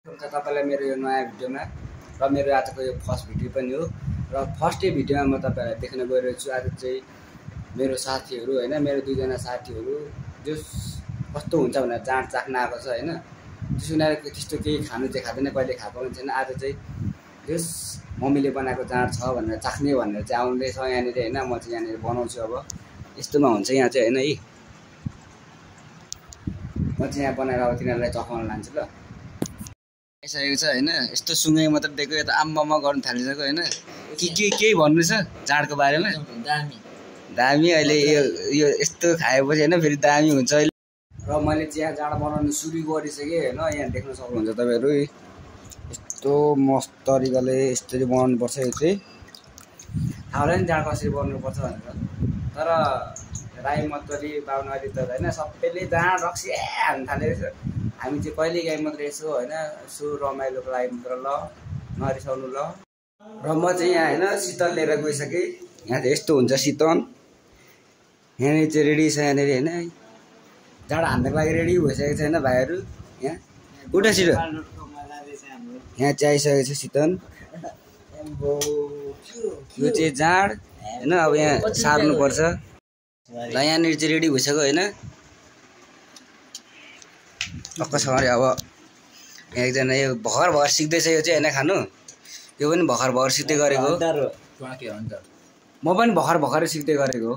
हुन्छ तपाईलाई मेरो यो नयाँ भिडियोमा र मेरो आजको यो फर्स्ट भिडियो पनि हो र फर्स्टै भिडियोमा म तपाईलाई देख्न गइरहेको छु। आज चाहिँ मेरो साथीहरु हैन, मेरो दुईजना साथीहरु जो कस्तो हुन्छ भनेर जाँड चाख्न आएको छ हैन। उनीहरुको त्यस्तो केही खानु चाहिँ खादैन, कहिले खाएको पनि छैन। आज चाहिँ जस मम्मीले बनाएको जाँड छ भनेर चाख्ने भनेर चाहिँ आउँदैछ यहाँनिर हैन। म चाहिँ यहाँनिर बनाउँछु। अब यस्तोमा हुन्छ यहाँ चाहिँ हैन है। म चाहिँ यहाँ बनाएर अब तिनीहरुलाई चखाउन लान्छु ल। आइसकेको छ हैन। यस्तो सुँगै मात्र दिएको, यता आम्मामा गर्न थालिसक्यो हैन। केही भन्नु छ जाँडको बारेमा? दामी अहिले यो यस्तो खाएपछि हैन फेरि दामी हुन्छ अहिले। र मैले चाहिँ यहाँ जाँड बनाउन सुरु गरिसके हैन। यहाँ देख्न सक्नुहुन्छ तपाईहरु, यस्तो मस्त तरिकाले यसरी बनाउनु पर्छ। यो चाहिँ थाहा होला नि जाँड कसरी बनाउनु पर्छ भनेर। तर राई मतरी बाहुनाली त हैन सबैले जाँड रक्सी हान्न थालेको छ। हामी चाहिँ कहिले गाई मात्रै यसो हैन, यसो रमाइलोको लागि मात्र ल, नरिसाउनु ल। र म चाहिँ यहाँ हैन शीतल लिएर गइसके। यहाँ चाहिँ यस्तो हुन्छ शीतल। यहाँ चाहिँ रेडी छ यहाँनिर हैन। जाँड हान्नको लागि रेडी भइसकेको छ हैन भाइहरु। यहाँ उठा छिटो। यहाँ चाहिँ आइसकेको छ शीतल। यो चाहिँ जाँड हैन। अब यहाँ सार्नु पर्छ ल। यहाँनिर चाहिँ रेडी भइसक्यो हैन। टक्कसँगले अब यहाँ एकजना यो भर्खर सिक्दैछ यो चाहिँ हैन खानु। यो पनि भर्खर सिक्दै गरेको हो। म पनि भर्खर सिक्दै गरेको हो।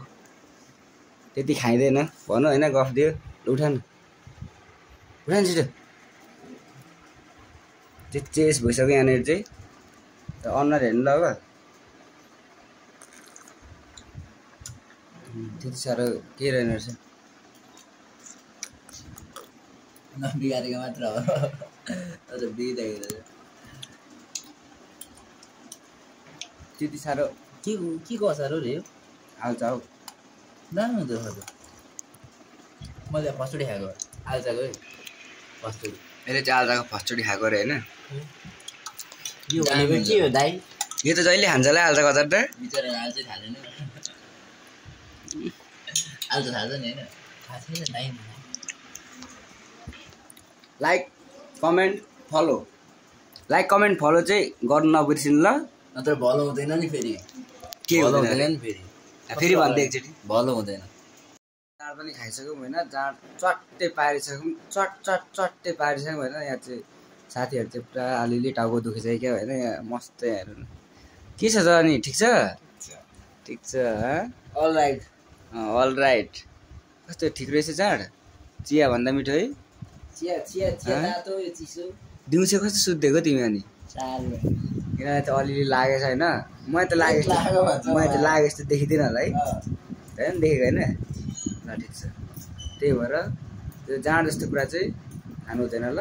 त्यति खाइदैन भन हैन, गफ दियो। उठान छिटो। चेस भइसक्यो यहाँनिर चाहिँ। अनुहार हेर्नु ल। अब त्यति साह्रो के रहेन रहेछ। बिगारेको मात्र हो। अझ बिग्रिरहेको त्यति साह्रो के को अचार हो रे? आल्चा हौ। दामी हुँदो रहेछ। मैले फर्स्टचोटि खाएको आल्चाको है। फर्स्टचोटि मैले चाहिँ आल्चाको फर्स्टचोटि खाएको रे हैन। यो भनेको के हो दाइ? यो त जहिले खान्छ होला आल्चाको अचार त। बिचरा आल्चा थाहा छैन। आल्चा थाहा छ नि हैन? थाहा छैन दाइ। लाइक कमेन्ट फलो चाहिँ गर्नु नबिर्सिनु ल। नत्र भलो हुँदैन नि फेरि। के हुँदैन नि फेरि? फेरि भन्दै एकचोटि भलो हुँदैन। जाँड पनि खाइसक्यौँ होइन। जाँड चट्टै पारिसक्यौँ, चट्टै पारिसक्यौँ होइन। यहाँ चाहिँ साथीहरू चाहिँ पुरा अलिअलि टाउको दुखिसक्यो होइन। यहाँ मस्त हेर्नु के छ त अनि? ठिक छ? ठिक छ। All right. कस्तो ठिक रहेछ जाँड? चिया भन्दा मिठो है? चिया तातो यो चिसो। दिउँसो कस्तो सुत्देको तिमी अनि? किनभने त अलिअलि लागेछ होइन। मैले त लागे जस्तो देखिँदैन होला है। होइन देखेको होइन। ल ठिक छ। त्यही भएर त्यो जाँड जस्तो कुरा चाहिँ खानु हुँदैन ल।